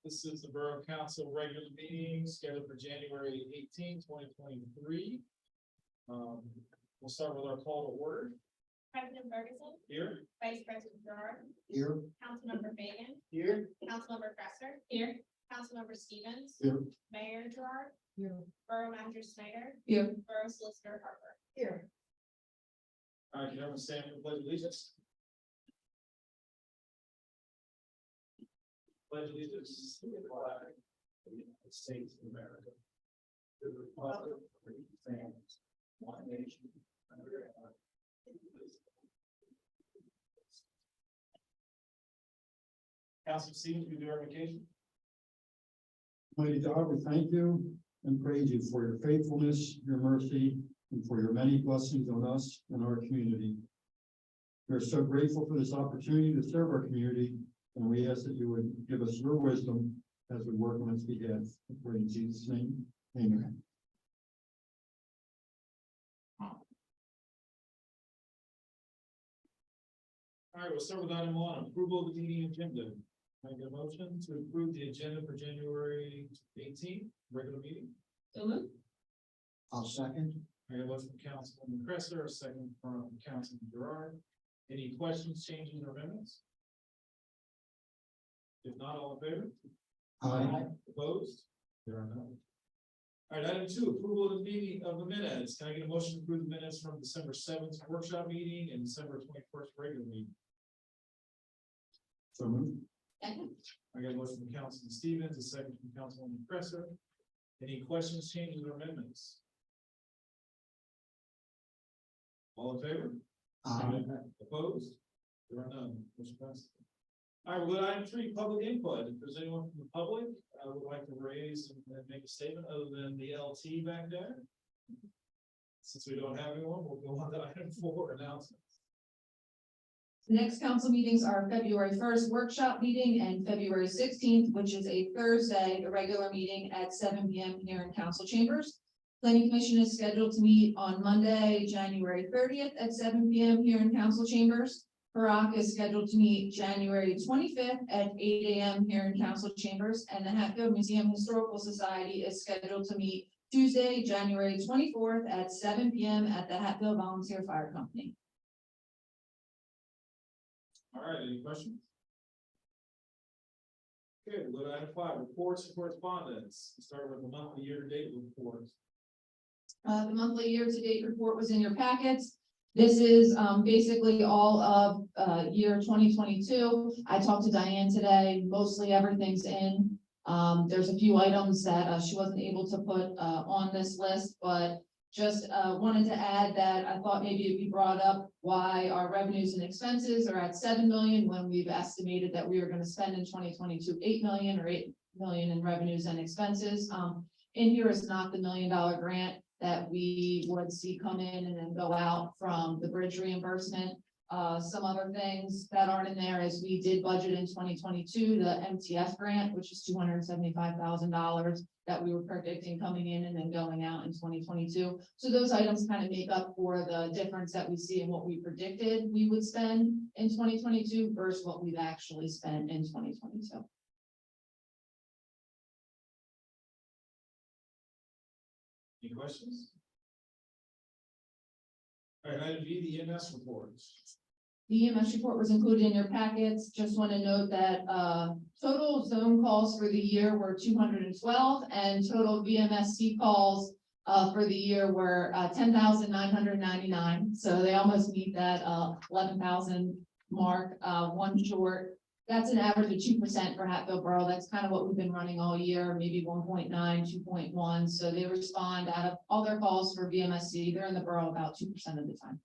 This is the Borough Council regular meeting scheduled for January 18, 2023. We'll start with our call to order. President Ferguson, Here. Vice President Gerard, Here. Councilmember Fagan, Here. Councilmember Presser, here, Councilmember Stevens, Here. Mayor Gerard, Here. Borough Manager Snyder, Here. Borough Solicitor Harper. Here. All right, can everyone stand for the pledge of allegiance? Pledge allegiance to the flag of the United States of America, to the republic for which it stands, one nation, under God. Council Stevens, we do our vacation. Mighty God, we thank you and praise you for your faithfulness, your mercy, and for your many blessings on us and our community. We are so grateful for this opportunity to serve our community, and we ask that you would give us your wisdom as we work on its behalf. We pray in Jesus' name, amen. All right, we'll start with item 1, approval of the meeting agenda. Can I get a motion to approve the agenda for January 18th, regular meeting? I'll second. I got a motion from Councilman Presser, a second from Councilman Gerard. Any questions, changes, or amendments? If not, all in favor? Aye. Opposed? There are none. All right, item 2, approval of the meeting of the minutes. Can I get a motion to approve the minutes from December 7th workshop meeting and December 21st regular meeting? So moved. Second. I got a motion from Councilman Stevens, a second from Councilwoman Presser. Any questions, changes, or amendments? All in favor? Aye. Opposed? There are none. Motion passes. All right, we'll go to item 3, public input. If there's anyone from the public would like to raise and make a statement other than the LT back there. Since we don't have anyone, we'll go on to item 4, announcements. The next council meetings are February 1st workshop meeting and February 16th, which is a Thursday, a regular meeting at 7 p.m. here in council chambers. Planning Commission is scheduled to meet on Monday, January 30th at 7 p.m. here in council chambers. Barack is scheduled to meet January 25th at 8 a.m. here in council chambers, and the Hatfield Museum Historical Society is scheduled to meet Tuesday, January 24th at 7 p.m. at the Hatfield Volunteer Fire Company. All right, any questions? Okay, we'll go to item 5, reports and correspondence. We'll start with the monthly year-to-date reports. The monthly year-to-date report was in your packets. This is basically all of year 2022. I talked to Diane today. Mostly everything's in. There's a few items that she wasn't able to put on this list, but just wanted to add that I thought maybe it'd be brought up why our revenues and expenses are at 7 million when we've estimated that we were going to spend in 2022 8 million or 8 million in revenues and expenses. In here is not the $1 million grant that we would see come in and then go out from the bridge reimbursement. Some other things that aren't in there is we did budget in 2022, the MTF grant, which is $275,000 that we were predicting coming in and then going out in 2022. So those items kind of make up for the difference that we see in what we predicted we would spend in 2022 versus what we've actually spent in 2022. Any questions? All right, item B, the EMS reports. The EMS report was included in your packets. Just want to note that total zone calls for the year were 212 and total VMSC calls for the year were 10,999. So they almost meet that 11,000 mark, one short. That's an average of 2% for Hatfield Borough. That's kind of what we've been running all year, maybe 1.9, 2.1. So they respond out of all their calls for VMSC. They're in the borough about 2% of the time.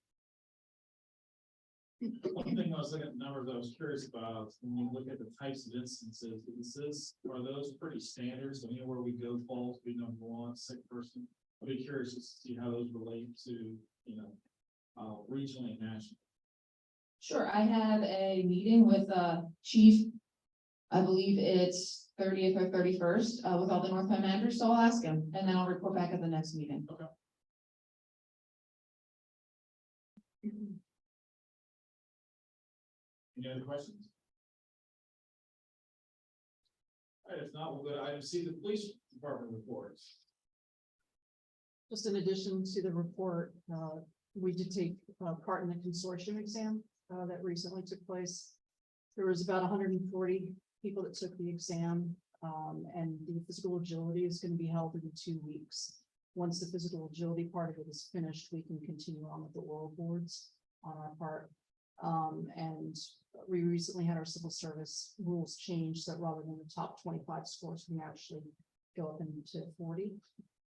One thing I was looking at the numbers I was curious about, when you look at the types of instances, are those pretty standard? So anywhere we go, falls, we number one, sick person. I'd be curious to see how those relate to, regionally and nationally. Sure, I have a meeting with Chief, I believe it's 30th or 31st, with all the North Point managers, so I'll ask him, and then I'll report back at the next meeting. Okay. Any other questions? All right, if not, we'll go to item C, the police department reports. Just in addition to the report, we did take part in the consortium exam that recently took place. There was about 140 people that took the exam, and the physical agility is going to be held in 2 weeks. Once the physical agility part of it is finished, we can continue on with the oral boards on our part. And we recently had our civil service rules changed, so rather than the top 25 scores, we actually go up into 40.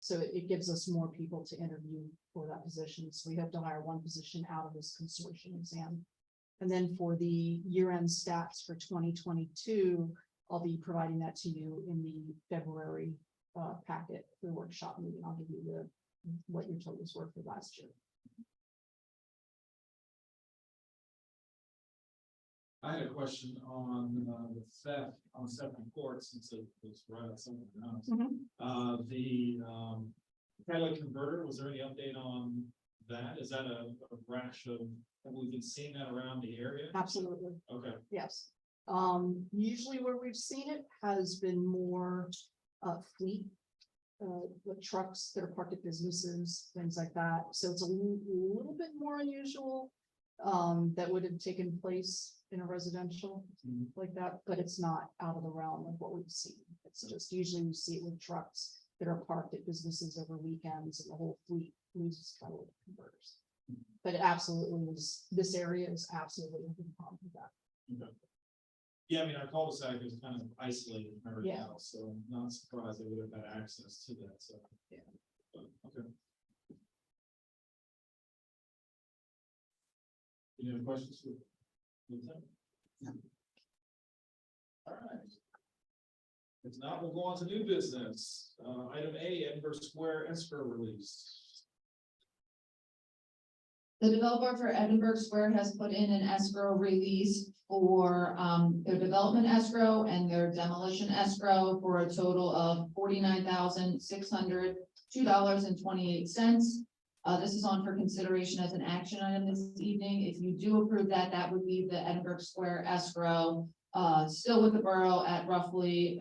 So it gives us more people to interview for that position. So we hope to hire one position out of this consortium exam. And then for the year-end stats for 2022, I'll be providing that to you in the February packet for the workshop meeting. I'll give you what your totals were for last year. I had a question on the theft on theft report, since it was right on something else. The catalytic converter, was there any update on that? Is that a rash of, have we been seeing that around the area? Absolutely. Okay, Yes. Usually where we've seen it has been more fleet, with trucks that are parked at businesses, things like that. So it's a little bit more unusual that would have taken place in a residential like that, but it's not out of the realm of what we've seen. It's just usually we see it with trucks that are parked at businesses over weekends, and the whole fleet loses catalytic converters. But it absolutely was, this area is absolutely a big problem with that. okay. Yeah, I mean, our cul-de-sac is kind of isolated from everything Yeah. else, so I'm not surprised they would have had access to that, so. Yeah. But, okay. Any other questions? Lieutenant? No. All right. If not, we'll go on to new business. Item A, Edinburgh Square escrow release. The developer for Edinburgh Square has put in an escrow release for their development escrow and their demolition escrow for a total of $49,602.28. This is on for consideration as an action item this evening. If you do approve that, that would leave the Edinburgh Square escrow still with the borough at roughly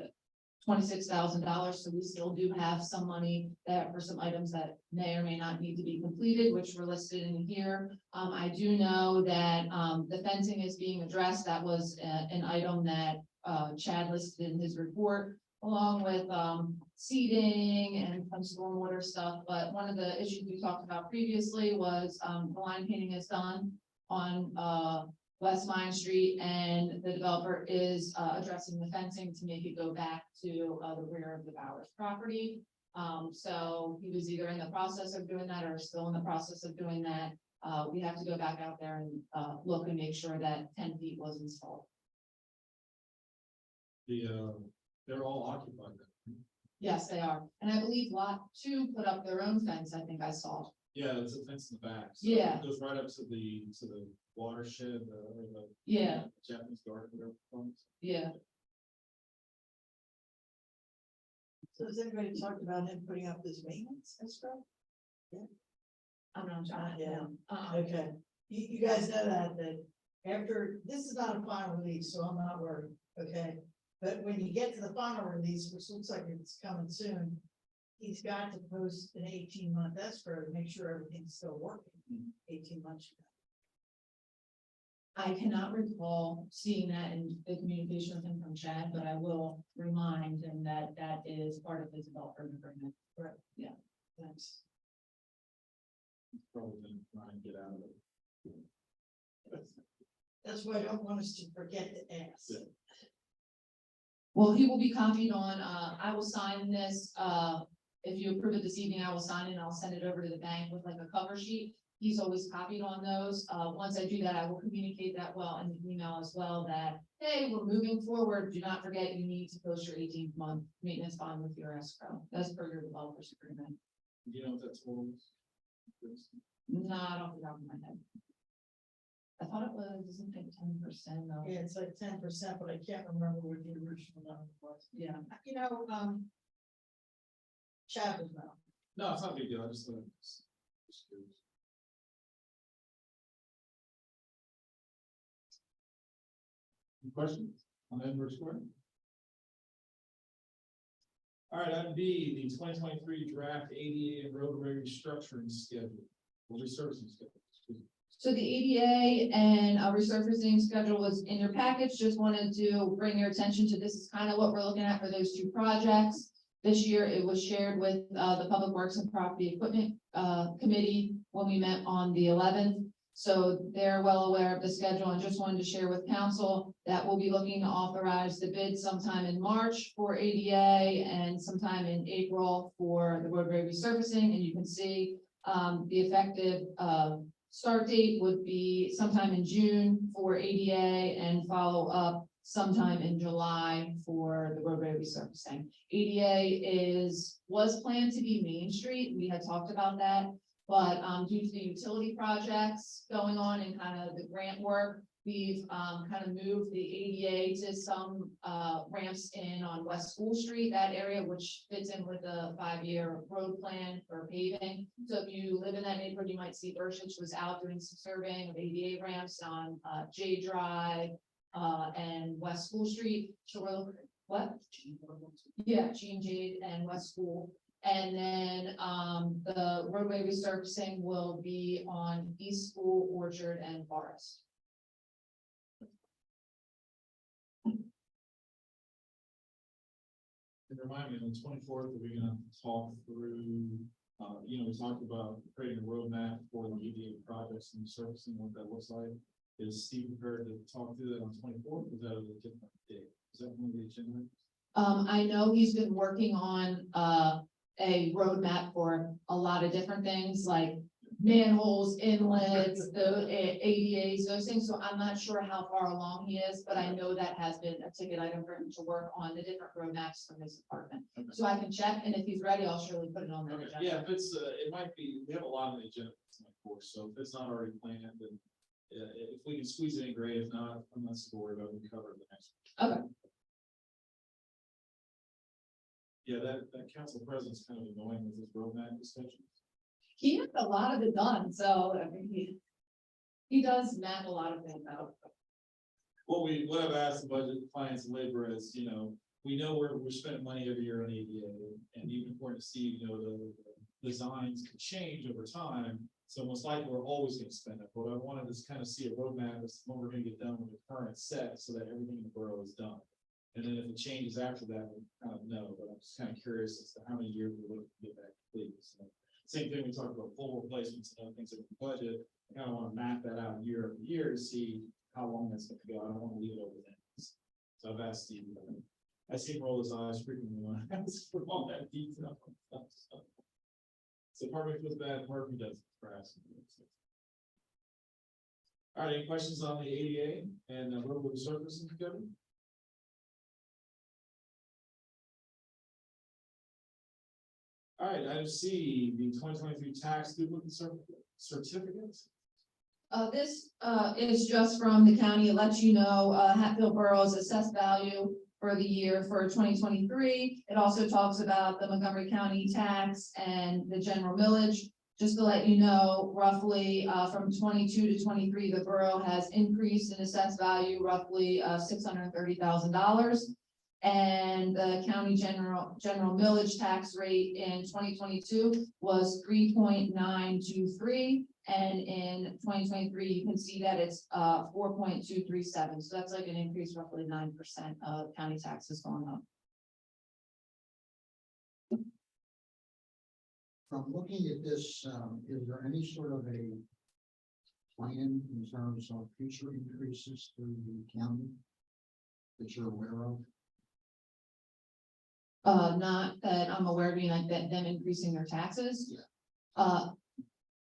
$26,000. So we still do have some money that for some items that may or may not need to be completed, which were listed in here. I do know that the fencing is being addressed. That was an item that Chad listed in his report, along with seeding and some stormwater stuff. But one of the issues we talked about previously was the line painting is done on West Vine Street, and the developer is addressing the fencing to make it go back to the rear of the Bowers property. So he was either in the process of doing that or still in the process of doing that. We have to go back out there and look and make sure that 10 feet was installed. They're all occupied. Yes, they are. And I believe lot 2 put up their own fence. I think I saw. Yeah, there's a fence in the back. So Yeah. It goes right up to the watershed, or the Yeah, Japanese garden, whatever it's called. yeah. So has anybody talked about him putting up his maintenance escrow? I'm not trying to. Yeah. Okay, you guys know that after, this is not a final release, so I'm not worried, okay? But when you get to the final release, which looks like it's coming soon, he's got to post an 18-month escrow to make sure everything's still working, 18 months. I cannot recall seeing that in the communication with him from Chad, but I will remind him that that is part of his developer agreement. Right. Yeah. Thanks. Probably gonna try and get out of it. That's why I don't want us to forget to ask. Yeah. Well, he will be copied on, I will sign this, if you approve it this evening, I will sign it and I'll send it over to the bank with like a cover sheet. He's always copied on those. Once I do that, I will communicate that well in the email as well that, hey, we're moving forward. Do not forget you need to post your 18th month maintenance bond with your escrow. That's per your developer's agreement. Do you know what that's for? Not off the top of my head. I thought it was, isn't it 10% though? Yeah, it's like 10%, but I can't remember what the original number was. Yeah. You know, Chad was not. No, it's not a big deal. I just thought it was just curious. Any questions on Edinburgh Square? All right, item B, the 2023 draft ADA and roadway restructuring schedule, or resurfacing schedule. Excuse me. So the ADA and resurfacing schedule was in your package. Just wanted to bring your attention to this is kind of what we're looking at for those two projects. This year, it was shared with the Public Works and Property Equipment Committee when we met on the 11th. So they're well aware of the schedule and just wanted to share with council that we'll be looking to authorize the bid sometime in March for ADA and sometime in April for the roadway resurfacing. And you can see the effective start date would be sometime in June for ADA and follow up sometime in July for the roadway resurfacing. ADA was planned to be Main Street. We had talked about that. But due to the utility projects going on and kind of the grant work, we've kind of moved the ADA to some ramps in on West School Street, that area, which fits in with the 5-year road plan for paving. So if you live in that neighborhood, you might see Burchich was out doing some surveying of ADA ramps on J Drive and West School Street. So what? Yeah, Jean Jade and West School. And then the roadway resurfacing will be on East School, Orchard, and Forest. And remind me, on the 24th, are we gonna talk through, we talked about creating a roadmap for the ADA projects and servicing, what that looks like. Is Steve prepared to talk through that on 24th? Is that a different day? Is that one of the agenda? I know he's been working on a roadmap for a lot of different things like manholes, inlets, the ADAs, those things. So I'm not sure how far along he is, but I know that has been a ticket item for him to work on the different roadmaps from his department. Okay. So I can check, and if he's ready, I'll surely put it on the Okay, agenda. yeah, if it's, it might be, we have a lot on the agenda for tonight, of course, so if it's not already planned, then if we can squeeze it in, great. If not, I'm not so worried about it. We cover it the next. Okay. Yeah, that council president's kind of annoying with his roadmap discussion. He has a lot of it done, so I mean, he does map a lot of things out. What I've asked the budget, finance and labor is, we know we're spending money every year on ADA, and even according to Steve, the designs can change over time. So most likely we're always gonna spend it, but I wanted to kind of see a roadmap as to when we're gonna get done with the current set, so that everything in the borough is done. And then if it changes after that, we kind of know, but I'm just kind of curious as to how many years we're looking to get that complete. So, same thing, we talked about pole replacements and other things in the budget. I kind of want to map that out year over year to see how long that's going to go. I don't want to leave it over there. So I've asked Steve. I see him roll his eyes frequently when I ask for all that detail. So Harvey feels bad, Murphy does for asking. All right, any questions on the ADA and roadway surfacing together? All right, item C, the 2023 tax duplicate certificates. This is just from the county. It lets you know Hatfield Borough's assessed value for the year for 2023. It also talks about the Montgomery County tax and the general millage. Just to let you know, roughly from 22 to 23, the borough has increased in assessed value roughly $630,000. And the county general millage tax rate in 2022 was 3.923. And in 2023, you can see that it's 4.237. So that's like an increase, roughly 9% of county taxes going up. From looking at this, is there any sort of a plan in terms of future increases through the county that you're aware of? Not that I'm aware of, being like that, them increasing their taxes. Yeah.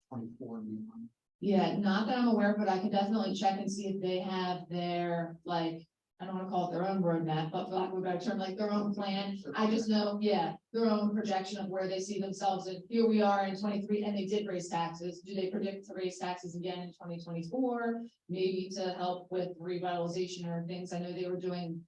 24 and beyond. Yeah, not that I'm aware, but I could definitely check and see if they have their, like, I don't wanna call it their own roadmap, but for lack of a better term, like their own plan. I just know, yeah, their own projection of where they see themselves, and here we are in 23, and they did raise taxes. Do they predict to raise taxes again in 2024? Maybe to help with revitalization or things. I know they were doing,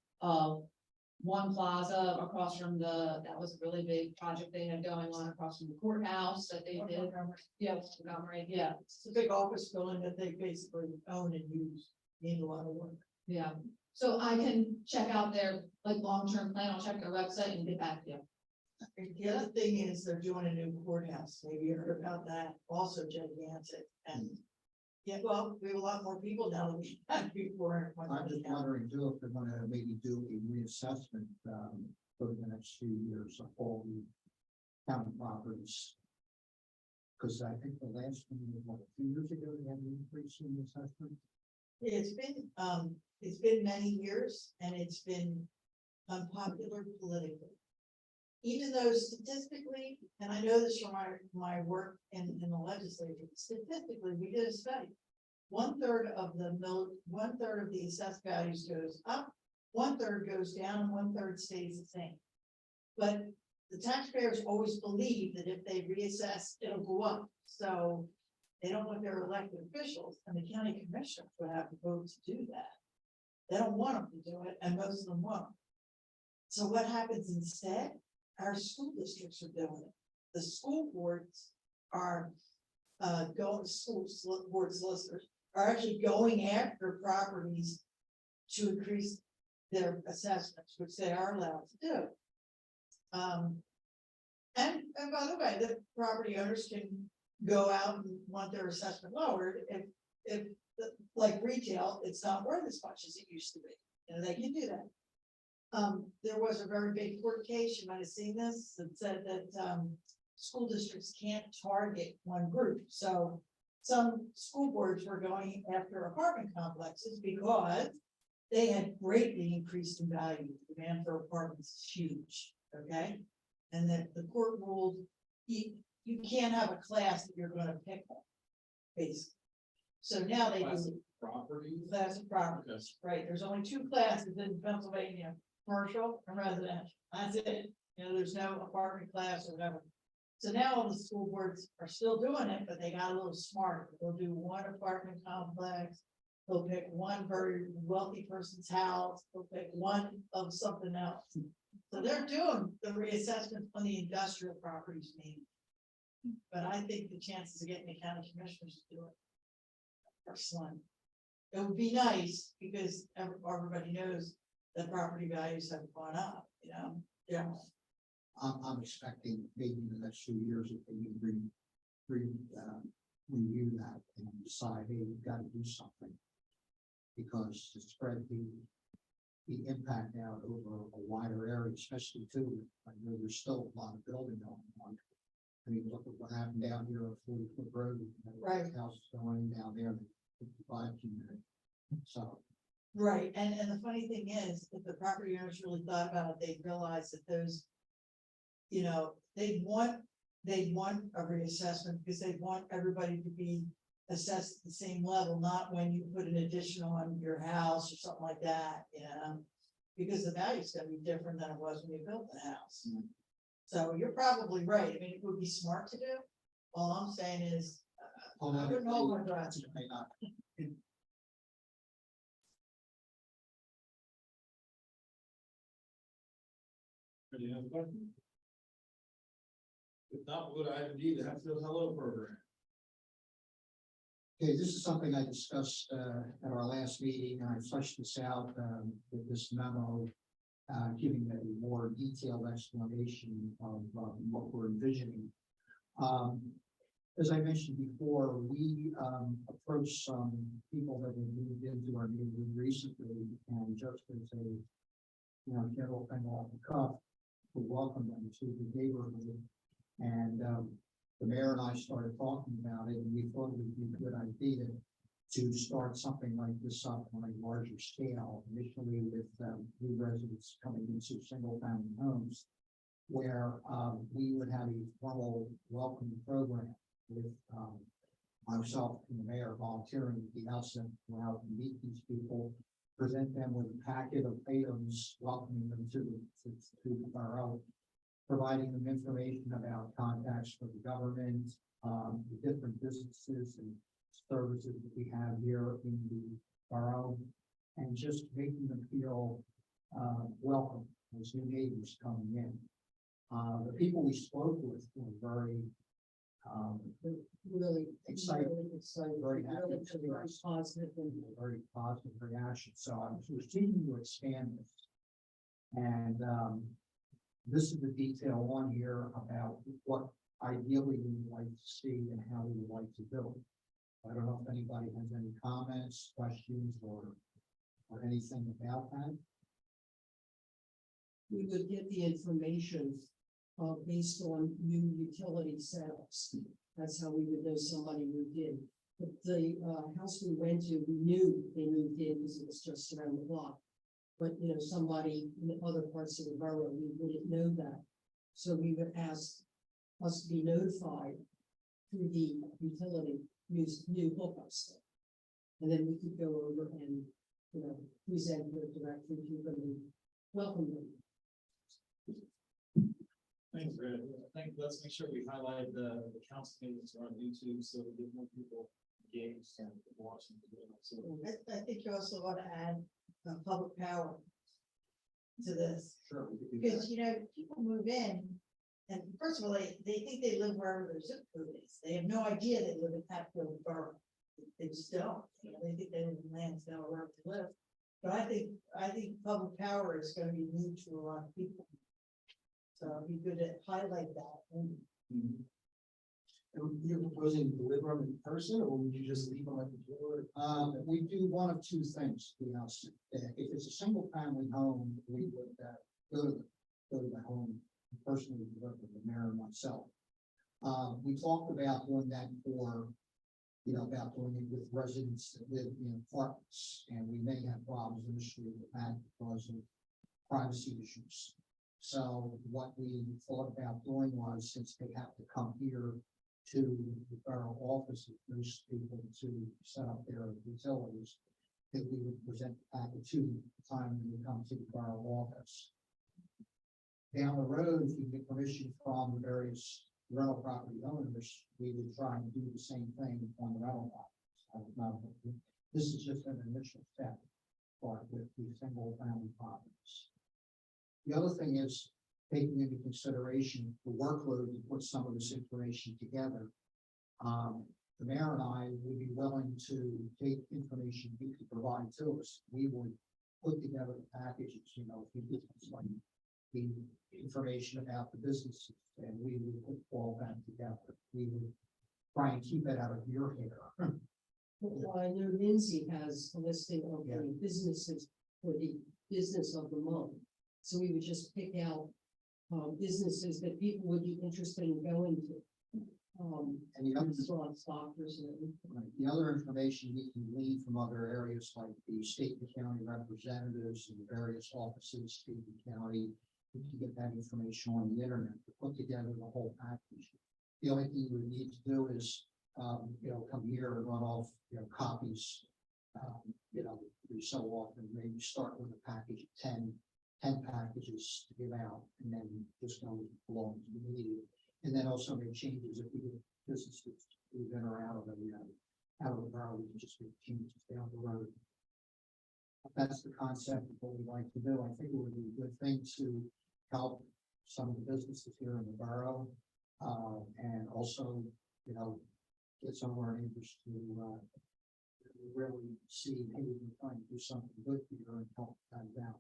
one plaza across from that was a really big project they had going on across from the courthouse that they did. Yeah, Montgomery, yeah, It's a big office building that they basically own and use, need a lot of work. yeah. So I can check out their like long-term plan. I'll check their website and get back to you. The other thing is they're doing a new courthouse. Maybe you heard about that, also gigantic. And yeah, well, we have a lot more people now than we had before. I'm just wondering too, if they're gonna maybe do a reassessment, over the next few years of all the county properties. Cause I think the last one was what, 2 years ago, they had an increase in the assessment. It's been many years and it's been unpopular politically. Even though statistically, and I know this from my work in the legislature, statistically, we did a study. 1/3 of the assessed values goes up, 1/3 goes down, and 1/3 stays the same. But the taxpayers always believe that if they reassess, it'll go up, so they don't want their elected officials, and the county commissioners would have to vote to do that. They don't want them to do it, and most of them won't. So what happens instead? Our school districts are doing it. The school boards are, board solicitors are actually going after properties to increase their assessments, which they are allowed to do. And by the way, the property owners can go out and want their assessment lowered if like retail, it's not worth as much as it used to be. You know, they can do that. There was a very big court case, you might have seen this, that said that, school districts can't target one group. So some school boards were going after apartment complexes because they had greatly increased in value. Demand for apartments is huge, okay? And that the court ruled, you can't have a class that you're gonna pick on, basically. So now they Class do of property. class of properties, right? There's only 2 classes in Pennsylvania, commercial and residential. That's it. You know, there's no apartment class or whatever. So now all the school boards are still doing it, but they got a little smarter. They'll do one apartment complex. They'll pick one very wealthy person's house. They'll pick one of something else. So they're doing the reassessment on the industrial properties maybe. But I think the chances of getting the county commissioners to do it are slim. It would be nice because everybody knows that property values have gone up, you know, yeah. I'm expecting maybe in the next few years, if they review that and decide, hey, we've got to do something. Because to spread the impact out over a wider area, especially too, I know there's still a lot of building going on. I mean, look at what happened down here on 40-foot road. Right. Houses going down there, the 55 community. So. Right, and the funny thing is, if the property owners really thought about it, they'd realize that those, you know, they'd want a reassessment because they want everybody to be assessed at the same level, not when you put an addition on your house or something like that, you know, because the value's gonna be different than it was when you built the house. Mm. So you're probably right. I mean, it would be smart to do. All I'm saying is, I wouldn't hold my breath. May not. Any other questions? If not, we'll go to item D, the Hatfield Hello program. Okay, this is something I discussed at our last meeting, and I fleshed this out with this memo, giving a more detailed explanation of what we're envisioning. As I mentioned before, we approached some people that have moved into our neighborhood recently, and just as a general thing off the cuff, we welcome them to the neighborhood. And the mayor and I started talking about it, and we thought it would be a good idea to start something like this up on a larger scale, initially with new residents coming into single-family homes, where we would have a formal welcome program with myself and the mayor volunteering at the outset to go out and meet these people, present them with a packet of items, welcoming them to the borough, providing them information about contacts for the government, the different businesses and services that we have here in the borough, and just making them feel welcome as new neighbors coming in. The people we spoke with were very Really excited, very happy, very positive. very positive reaction. So I was seeking to expand this. And this is the detail on here about what ideally we would like to see and how we would like to do it. I don't know if anybody has any comments, questions, or anything about that. We would get the information, based on new utility sales. That's how we would know somebody moved in. But the, house we went to, we knew they moved in because it was just around the block. But, you know, somebody in other parts of the borough, we wouldn't know that. So we would ask us to be notified through the utility new hookups. And then we could go over and, you know, present it directly to them and welcome them. Thanks, Brad. I think let's make sure we highlight the council meetings on YouTube so we get more people engaged and watching. So I think you also want to add public power to this. Sure. we could do that. Because, you know, people move in, and first of all, they think they live wherever their zip code is. They have no idea they live in Hatfield Borough. They just don't, you know, they think they live in Lansdale or wherever they live. But I think public power is gonna be new to a lot of people. So it'd be good to highlight that. And And you're proposing to deliver them in person, or would you just leave them at the door? We do one of two things, to be honest. If it's a single family home, we would, go to the home personally, deliver the mayor and myself. We talked about doing that for, about doing it with residents that live in apartments, and we may have problems initially with that because of privacy issues. So what we thought about doing was, since they have to come here to the borough office, most people to set up their utilities, that we would present the packet to them at the time when they come to the borough office. Down the road, if we get permission from the various rental property owners, we would try and do the same thing on the rental properties. This is just an initial step, but with the single family properties. The other thing is taking into consideration the workload to put some of this information together. The mayor and I would be willing to take information you could provide to us. We would put together the packages, if we did like the information about the businesses, and we would put all that together. We would try and keep it out of your hair. Well, I know Lindsay has a listing of the businesses for the business of the month. So we would just pick out businesses that people would be interested in going to. And the other, Doctors and. right, the other information we can glean from other areas like the state and county representatives and the various offices, state and county, we can get that information on the internet to put together the whole package. The only thing you would need to do is, come here and run off, copies. Every so often, maybe start with a package of 10 packages to give out, and then just go along to the meeting. And then also make changes if we get businesses move in or out of the borough, we can just make changes down the road. That's the concept of what we like to do. I think it would be a good thing to help some of the businesses here in the borough. And also, get some of our neighbors to really see, hey, we're trying to do something good here and help that out.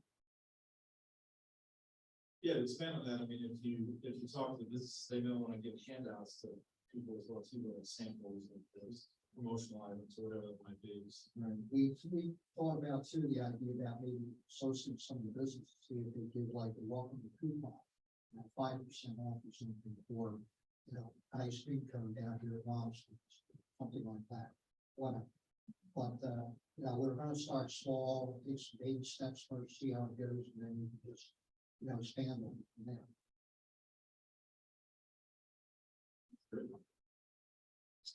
yeah, to expand on that, I mean, if you talk to the business, they don't want to give handouts to people as well too, like samples of those promotional items or whatever it might be. Right. We thought about too, the idea about maybe associating some of the businesses, see if they give like a welcome to coupon, 5% off or something for, ice cream cone down here at Mom's, something like that. Whatever. But, we're gonna start small, take some baby steps first, see how it goes, and then we can just, expand on it from there.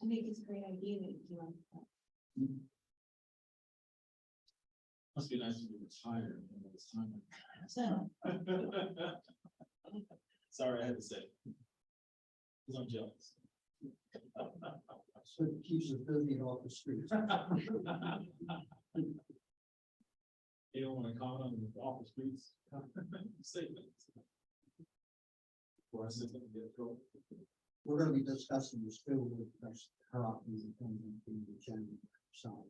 I think it's a great idea that you want. Must be nice to be retired in this time. so, Sorry, I had to say it. 'Cause I'm jealous. So it keeps us busy off the streets. You don't want to comment on the office streets statements. Before I sit up and get trouble. We're gonna be discussing this too with her office and the agenda, so.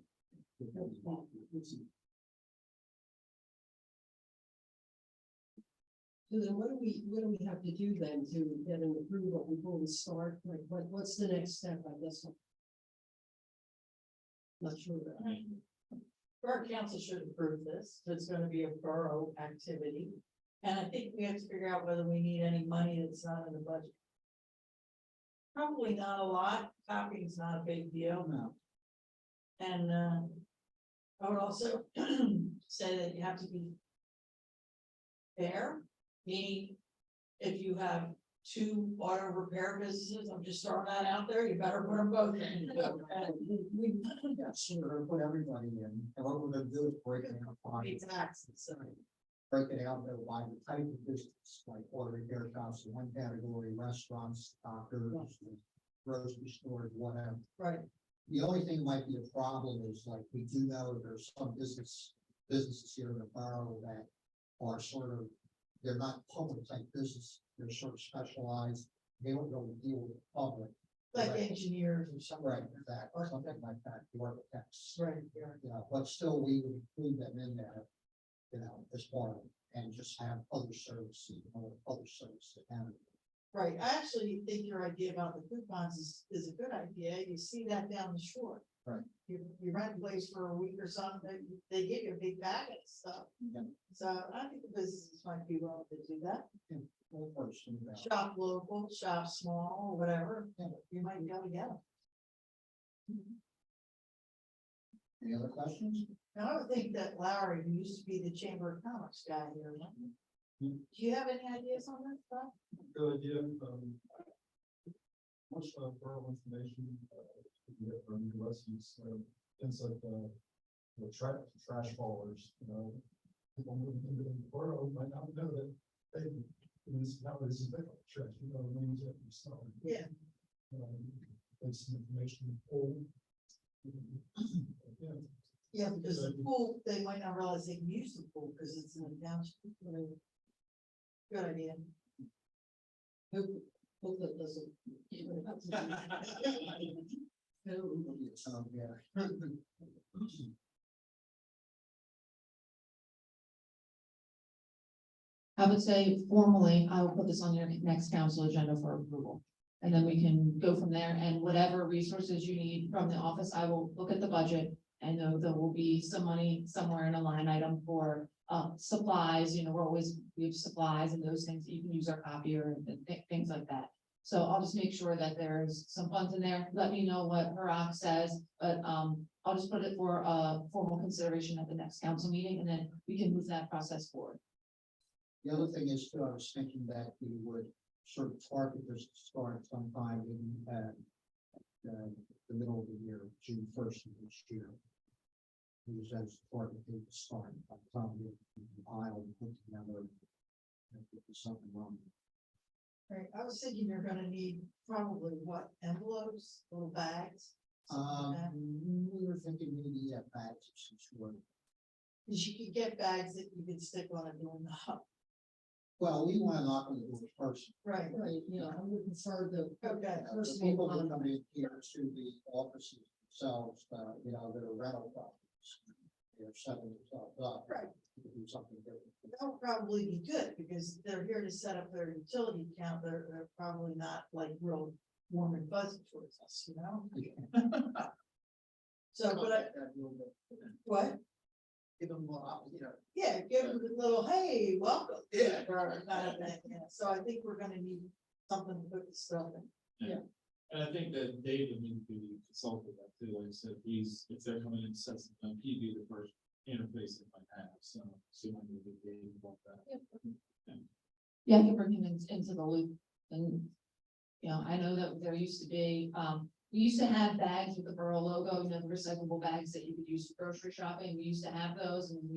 So then what do we have to do then to get an approval before we start? Like, what's the next step, I guess? Not sure. Borough Council should approve this, so it's gonna be a borough activity. And I think we have to figure out whether we need any money that's not in the budget. Probably not a lot, copying's not a big deal. No. And, I would also say that you have to be fair, meaning if you have two auto repair businesses, I'm just throwing that out there, you better put them both in. Yes, we're gonna put everybody in, and what we're gonna do is break it out by, Taxes, so. break it out by the type of business, like auto repair shops in one category, restaurants, doctors, grocery stores, whatever. Right, The only thing might be a problem is like, we do know there's some businesses here in the borough that are sort of, they're not public type business, they're sort of specialized, they don't really deal with the public. like Right. engineers or something. Right, that, or something like that, the architects, Right, yeah. you know, but still we would include them in there, you know, as part of it, and just have other services, other services. And Right, I actually think your idea about the coupons is a good idea, you see that down the shore. Right. You rent a place for a week or something, they give you a big bag of stuff. Yeah. So I think the businesses might be willing to do that, we'll first think about it. shop local, shop small, or whatever, Yeah. you might be able to get them. Any other questions? Now, I would think that Larry, who used to be the Chamber of Commerce guy here, do you have any ideas on that stuff? Good idea, much borough information, we get from US, things like, the trash haulers, you know. People moving into the borough might not know that they, municipalities is like trash, you know, names that you sell. Yeah. There's some information pulled. Yeah. Yeah, because the pool, they might not realize they can use the pool because it's in a township. Good idea. Hope that doesn't. Yeah. I would say formally, I will put this on your next council agenda for approval. And then we can go from there, and whatever resources you need from the office, I will look at the budget. I know there will be some money somewhere in a line item for supplies, you know, we have supplies and those things that you can use our copier and things like that. So I'll just make sure that there's some funds in there. Let me know what Barack says, but I'll just put it for formal consideration at the next council meeting, and then we can move that process forward. The other thing is, too, I was thinking that we would sort of target this to start sometime in, the middle of the year, June 1st of this year. Use as target date to start, probably aisle and put together. Something wrong. Right, I was thinking you're gonna need probably what, envelopes, little bags? We were thinking maybe bags of some sort. Cause you could get bags that you could stick on a doorknob. Well, we want to knock on the door first. Right, Right, yeah, I would prefer the. okay, First The people one who on- come in here to the offices themselves, you know, that are rental properties. They're setting themselves up. Right. To do something different. that would probably be good, because they're here to set up their utility account, they're probably not like real warm and fuzzy towards us, you know? So, but I, what? Give them more, you know. Yeah, give them a little, hey, welcome. Yeah. Or kind of thing, yeah. So I think we're gonna need something to put the stuff in. And I think that David needs to be consulted with that too, like I said, if they're coming in, sets them up, he'd be the first interface they might have, so. I need to be about that. Yeah, I can bring him into the loop, and, you know, I know that there used to be, we used to have bags with the borough logo, you know, the recyclable bags that you could use for grocery shopping, we used to have those, and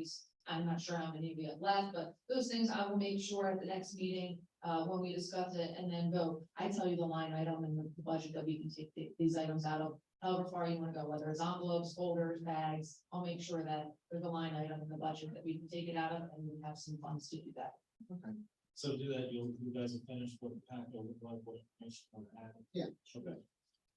I'm not sure how many we have left, but those things I will make sure at the next meeting, when we discuss it, and then vote. I tell you the line item and the budget that we can take these items out of, however far you wanna go, whether it's envelopes, folders, bags, I'll make sure that there's a line item in the budget that we can take it out of, and we have some funds to do that. So do that, you guys will finish what the packet will look like, what information you want to add. Yeah. Okay.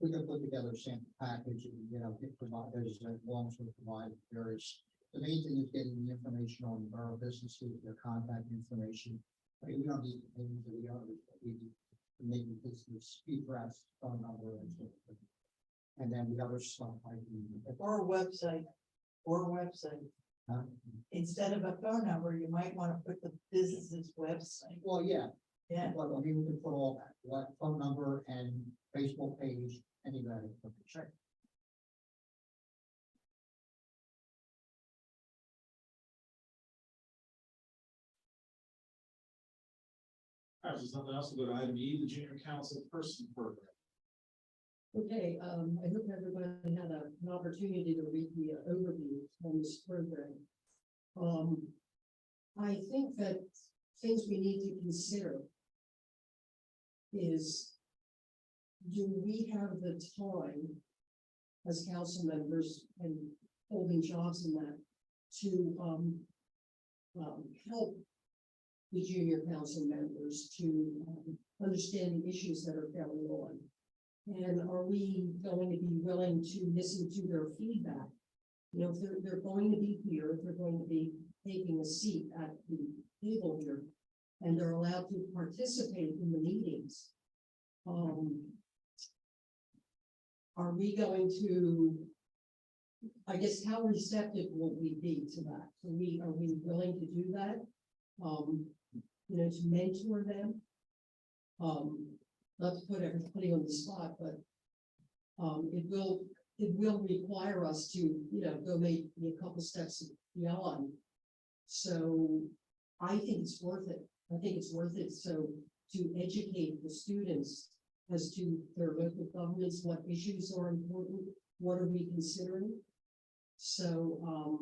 We can put together a sample package and, you know, get providers as long as we provide various. The main thing is getting the information on borough businesses, their contact information. I mean, we don't need to pay for the others, but we need to make this speed press phone number and so forth. And then the other stuff I can. Or a website, Huh? instead of a phone number, you might wanna put the business's website, Well, yeah, yeah. but I mean, we can put all that, what phone number and Facebook page, any of that information. All right, if there's nothing else, we'll go to item E, the junior council person program. Okay, I hope everybody had an opportunity to read the overview on this program. I think that things we need to consider is, do we have the time as council members and holding jobs in that to, help the junior council members to, understand the issues that are going on? And are we going to be willing to listen to their feedback? You know, if they're going to be here, if they're going to be taking a seat at the table here, and they're allowed to participate in the meetings. Are we going to, I guess, how receptive will we be to that? Are we willing to do that? You know, to mentor them? Not to put everybody on the spot, but it will require us to, you know, go make a couple steps beyond. So I think it's worth it. I think it's worth it. So to educate the students as to their local governments, what issues are important, what are we considering? So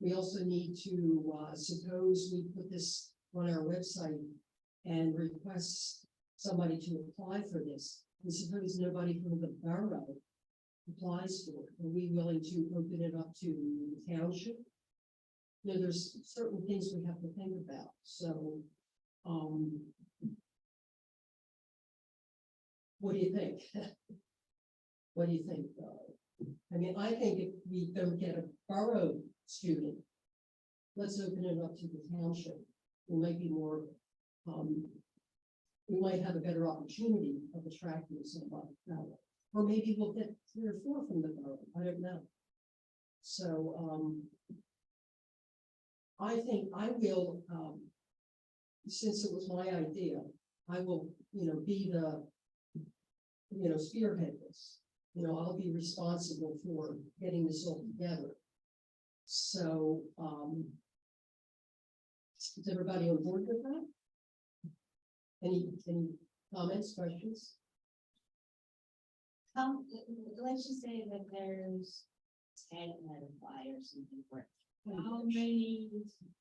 we also need to, suppose we put this on our website and request somebody to apply for this. And suppose nobody from the borough applies for it. Are we willing to open it up to the township? You know, there's certain things we have to think about. So, what do you think? What do you think? I mean, I think if we don't get a borough student, let's open it up to the township. We might be more, we might have a better opportunity of attracting somebody that way. Or maybe we'll get 3 or 4 from the borough. I don't know. So, I think I will, since it was my idea, I will, you know, be the, you know, spearhead this. You know, I'll be responsible for getting this all together. So, is everybody on board with that? Any comments, questions? Let's just say that there's 10 that apply or something for it. How many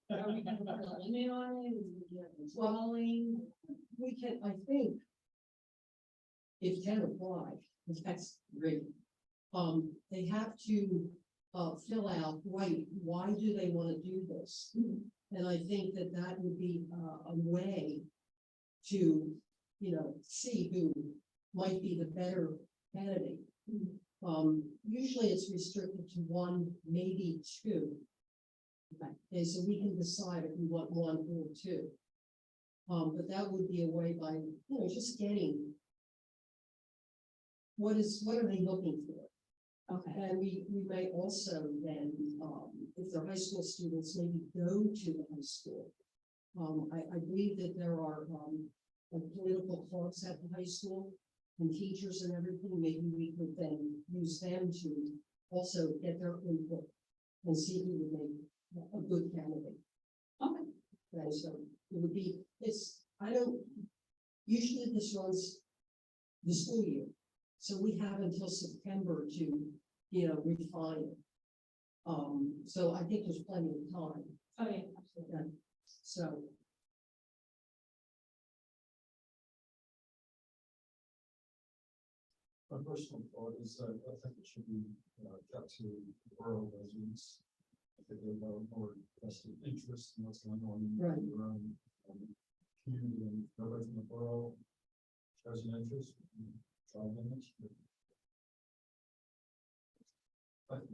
are we gonna put a limit on it? Is it controlling? We can, I think, if 10 apply, that's great. They have to, fill out, right, why do they want to do this? And I think that that would be a way to, you know, see who might be the better candidate. Usually it's restricted to 1, maybe 2. Okay, so we can decide if we want 1 or 2. But that would be a way by, you know, just getting what are they looking for? Okay. And we may also then, if they're high school students, maybe go to the high school. I believe that there are, like political clubs at the high school and teachers and everything. Maybe we could then use them to also get their input and see who would make a good candidate. Okay. And so it would be, usually this runs the school year. So we have until September to, you know, refine it. So I think there's plenty of time. Oh, yeah, absolutely. Okay. So, My personal thought is that I think it should be kept to borough residents. I think they have more vested interest in what's going on in Right. their own community, and nobody from the borough shows an interest. Try limits. But-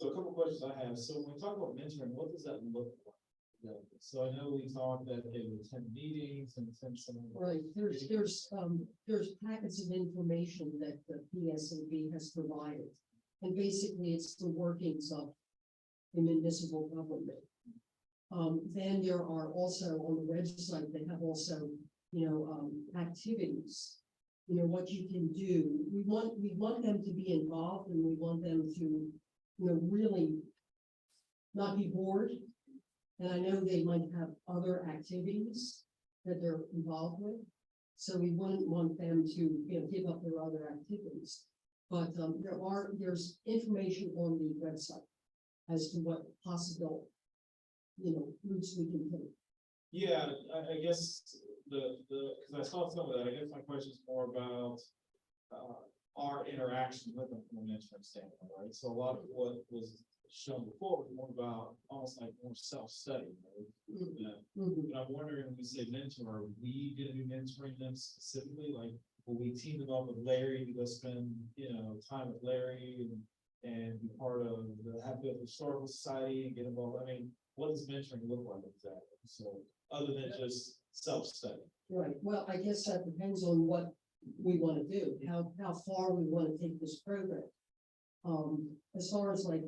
So a couple questions I have. So when we talk about mentoring, what does that look like? Yeah, so I know we talked that they would attend meetings and attend some. Right, there's packets of information that the PSAB has provided. And basically, it's the workings of the municipal government. Then there are also on the website, they have also, activities. What you can do, we want them to be involved and we want them to, really not be bored. And I know they might have other activities that they're involved with. So we wouldn't want them to, give up their other activities. But there's information on the website as to what possible, routes we can take. Yeah, I guess because I saw some of that, I guess my question is more about our interaction with them from a mentoring standpoint, right? So a lot of what was shown before was more about almost like more self-study, right? Yeah. But I'm wondering, when we say mentor, are we gonna be mentoring them specifically? Like, will we team them up with Larry to go spend, time with Larry and be part of the Hatfield Historical Society and get involved? I mean, what does mentoring look like exactly? So, other than just self-study. Right, well, I guess that depends on what we want to do, how far we want to take this program. As far as like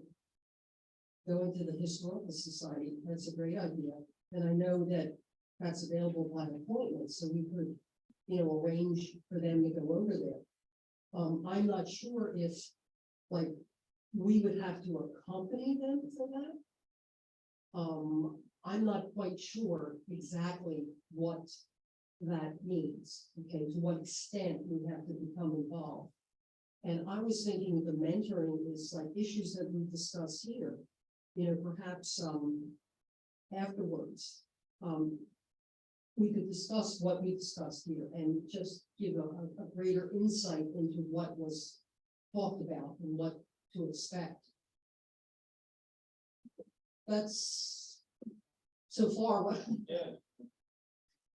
going to the Historical Society, that's a great idea. And I know that that's available by appointment, so we could, arrange for them to go over there. I'm not sure if, like, we would have to accompany them for that. I'm not quite sure exactly what that means, okay, to what extent we have to become involved. And I was thinking the mentoring is like issues that we discuss here, perhaps, afterwards, we could discuss what we discussed here and just give a greater insight into what was talked about and what to expect. That's so far what. Yeah.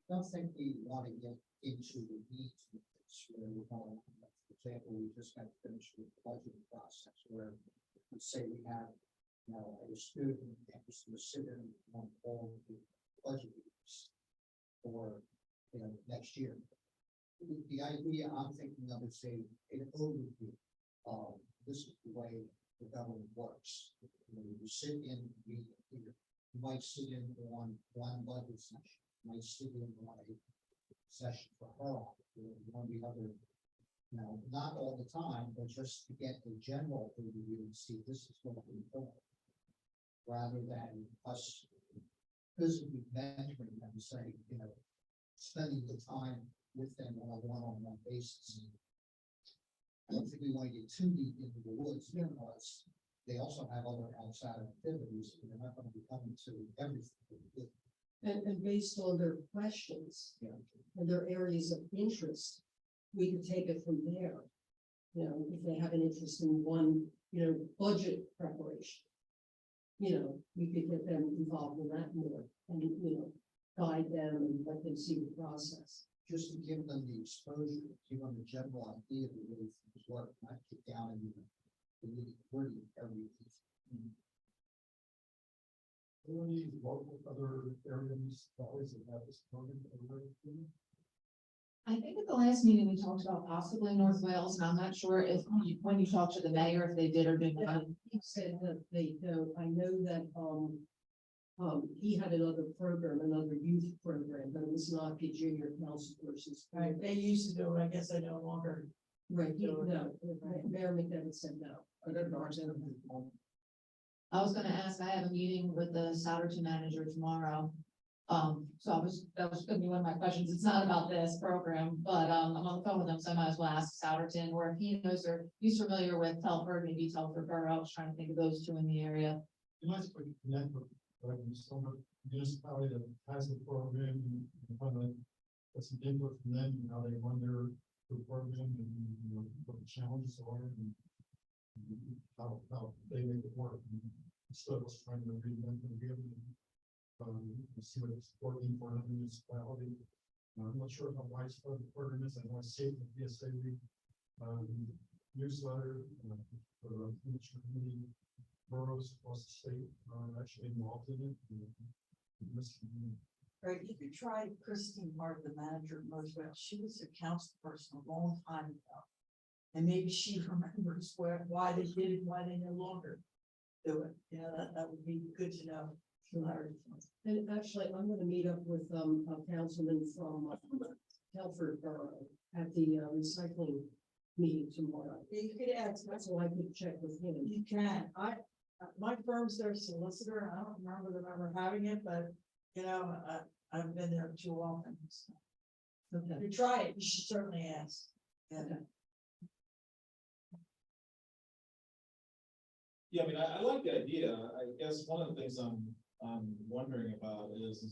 I don't think we want to get into the weeds with this, where we're going, for example, we just got finished with the budgeting process, where let's say we have, a student that was to sit in on all the budget meetings for, next year. The idea I'm thinking of is an overview of this is the way the government works. You sit in, you might sit in on one budget session, might sit in on a session for her office, or one of the other, not all the time, but just to get the general overview and see this is what we're doing. Rather than us physically mentoring them, saying, spending the time with them on a one-on-one basis. I don't think we want to get too deep into the woods because they also have other outside activities, and they're not going to be coming to everything. And based on their questions and their areas of interest, we could take it from there. If they have an interest in one, budget preparation, we could get them involved in that more and, guide them and let them see the process. Just to give them the exposure, give them a general idea of the way things work, not get down in the nitty-gritty of everything. Any local other areas always have this program? I think at the last meeting, we talked about possibly North Wales, and I'm not sure if, when you talked to the mayor, if they did or did not. He said that they don't. I know that, he had another program, another youth program, but it was not the junior council versus. Right, they used to do it, I guess they no longer. Right, no, Mayor McDevitt said no. I don't know. I was gonna ask, I have a meeting with the Souderton manager tomorrow. So that was gonna be one of my questions. It's not about this program, but, I'm on the phone with him, so I might as well ask Souderton, or if he knows or he's familiar with Telford, maybe Telford Borough. I was trying to think of those two in the area. You might put connect with, some municipality that has the program and kind of get some input from them, and how they run their program and, what the challenges are and how they make it work. Instead of us trying to reinvent the wheel and see what it's working for another municipality. I'm not sure how widespread the program is. I know I saved the PSA newsletter for the committee. boroughs across the state are actually involved in it. Right, you could try Christine Hart, the manager of Northwell. She was a council person a long time ago. And maybe she remembers why they did it, why they no longer do it. You know, that would be good to know. Larry. And actually, I'm gonna meet up with, a councilman from Hatfield Borough at the recycling meeting tomorrow. You could add, So I could check with him. you can, my firm's their solicitor. I don't remember them ever having it, but, you know, I've been there too often. So. If Okay. you try it, you should certainly ask. Yeah. Okay. Yeah, I mean, I like the idea. I guess one of the things I'm wondering about is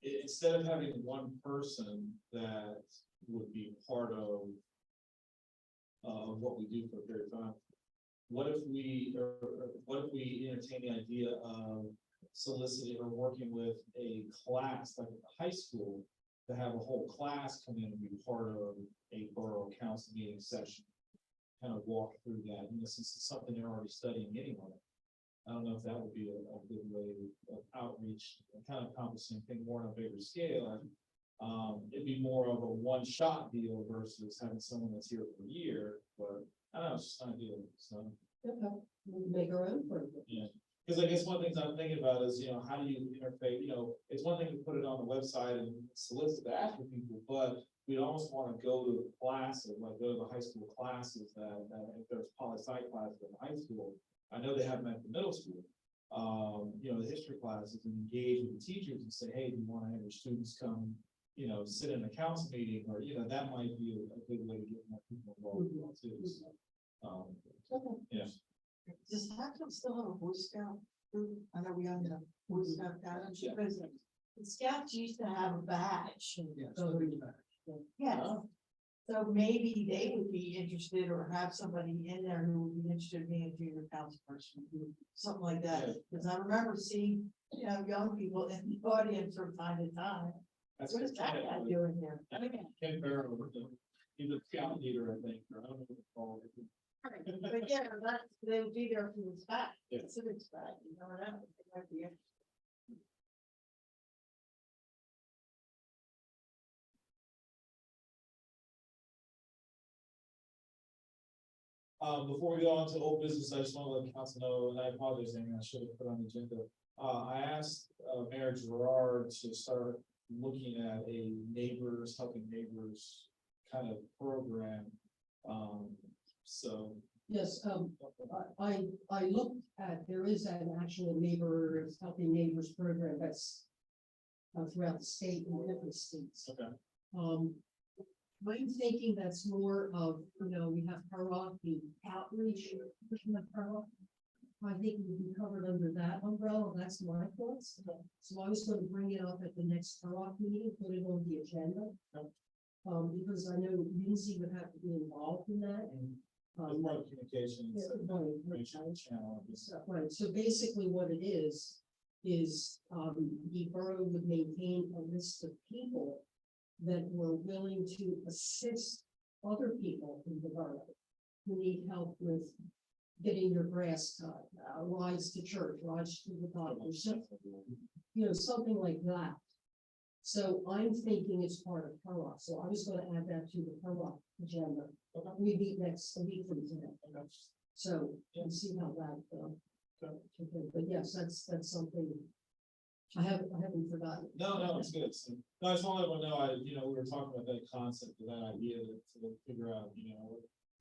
instead of having one person that would be part of what we do for a period of time, what if we entertain the idea of soliciting or working with a class, like at the high school, to have a whole class come in and be part of a borough council meeting session? Kind of walk through that, and this is something they're already studying anyway. I don't know if that would be a good way of outreach, kind of accomplishing thing more on a bigger scale. It'd be more of a one-shot deal versus having someone that's here for a year, but I don't know, it's just an idea, so. Okay. We'll make our own program. Yeah, because I guess one of the things I'm thinking about is, how do you interface, it's one thing to put it on the website and solicit that for people, but we'd almost want to go to the classes, like go to the high school classes that if there's poli-sci classes in the high school, I know they have them at the middle school. The history classes, and engage with the teachers and say, hey, do you want to have your students come, sit in a council meeting, or, that might be a good way to get more people involved too. So, yeah. Does Hatfield still have a Boy Scout group? I know we own the Boy Scout badge, because the Scouts used to have a badge. Yeah, so there's that. Yes. So maybe they would be interested or have somebody in there who would be interested in being a junior council person, something like that. Because I remember seeing, young people in the audience from time to time. That's What is that guy doing here? Ken Barrow, he's a scout leader, I think, or I don't know what it's called. But yeah, they would be there for the spot, Yeah. civic spot, you never know. They might be interested. Before we go on to old business, I just want to let the council know, and I apologize, Amy, I should have put on the agenda. I asked Mayor Gerard to start looking at a neighbors, helping neighbors kind of program. So. Yes, I looked at, there is an actual neighbors, helping neighbors program that's throughout the state and different states. Okay. I'm thinking that's more of, we have Parock, the outreach, pushing of Parock. I think it would be covered under that umbrella. That's my thoughts. So I was going to bring it up at the next Parock meeting, put it on the agenda. Because I know Lindsay would have to be involved in that. As part of communications. Right. Channel. Right, so basically what it is the borough would maintain a list of people that were willing to assist other people in the borough who need help with getting your grass cut, rides to church, rides to the doctor, something like that. So I'm thinking it's part of Parock, so I was gonna add that to the Parock agenda. We meet next week from today. So we'll see how that, but yes, that's something. I haven't forgotten. No, it's good. So, no, I just want to let everyone know, we were talking about that concept, of that idea to figure out,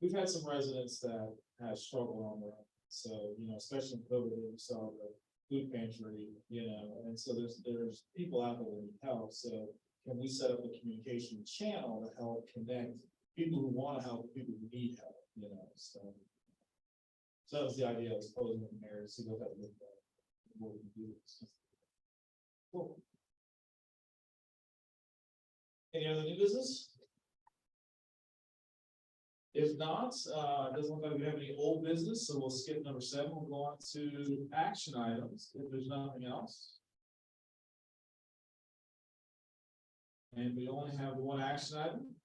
we've had some residents that have struggled on their own. So, especially in COVID, we saw the food pantry, and so there's people out there that need help. So can we set up a communication channel to help connect people who want to help with people who need help, so. So that was the idea I was posing with the mayor, see what that looked like. What we can do. Cool. Any other new business? If not, it doesn't look like we have any old business, so we'll skip number 7. We'll go on to action items if there's nothing else. And we only have one action item.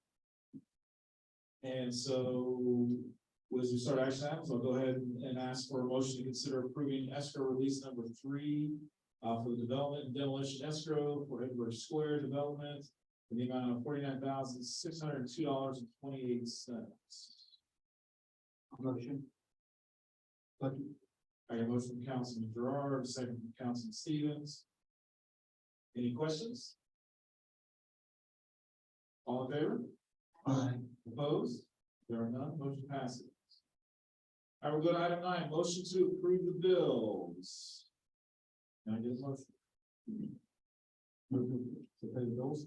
And so As we start action items, I'll go ahead and ask for a motion to consider approving escrow release number 3 for the development and demolition escrow for Edward Square Development in the amount of $49,602.28. Motion. Second. I got a motion from Councilman Gerard, a second from Councilman Stevens. Any questions? All in favor? Aye. Opposed? There are none, motion passes. I will go to item 9, motion to approve the bills. Can I get a motion? Move to pay the bills.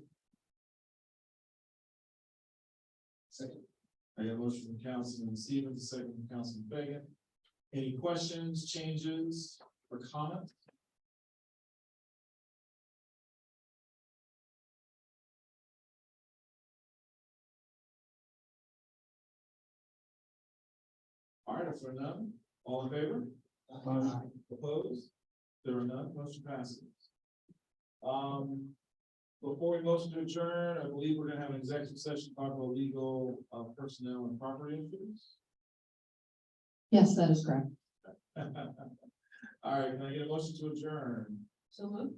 Second. I got a motion from Councilman Stevens, a second from Councilman Fagan. Any questions, changes, or comments? All right, if there are none, all in favor? Aye. Opposed? There are none, motion passes. Before we motion to adjourn, I believe we're gonna have an executive session, talk about legal, personnel and property issues. Yes, that is correct. All right, can I get a motion to adjourn? So moved.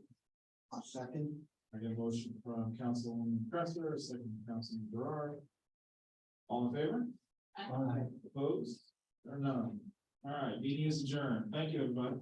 A second. I get a motion from Councilwoman Presser, a second from Councilman Gerard. All in favor? Aye. Opposed? Or none? All right, meeting is adjourned. Thank you, everybody.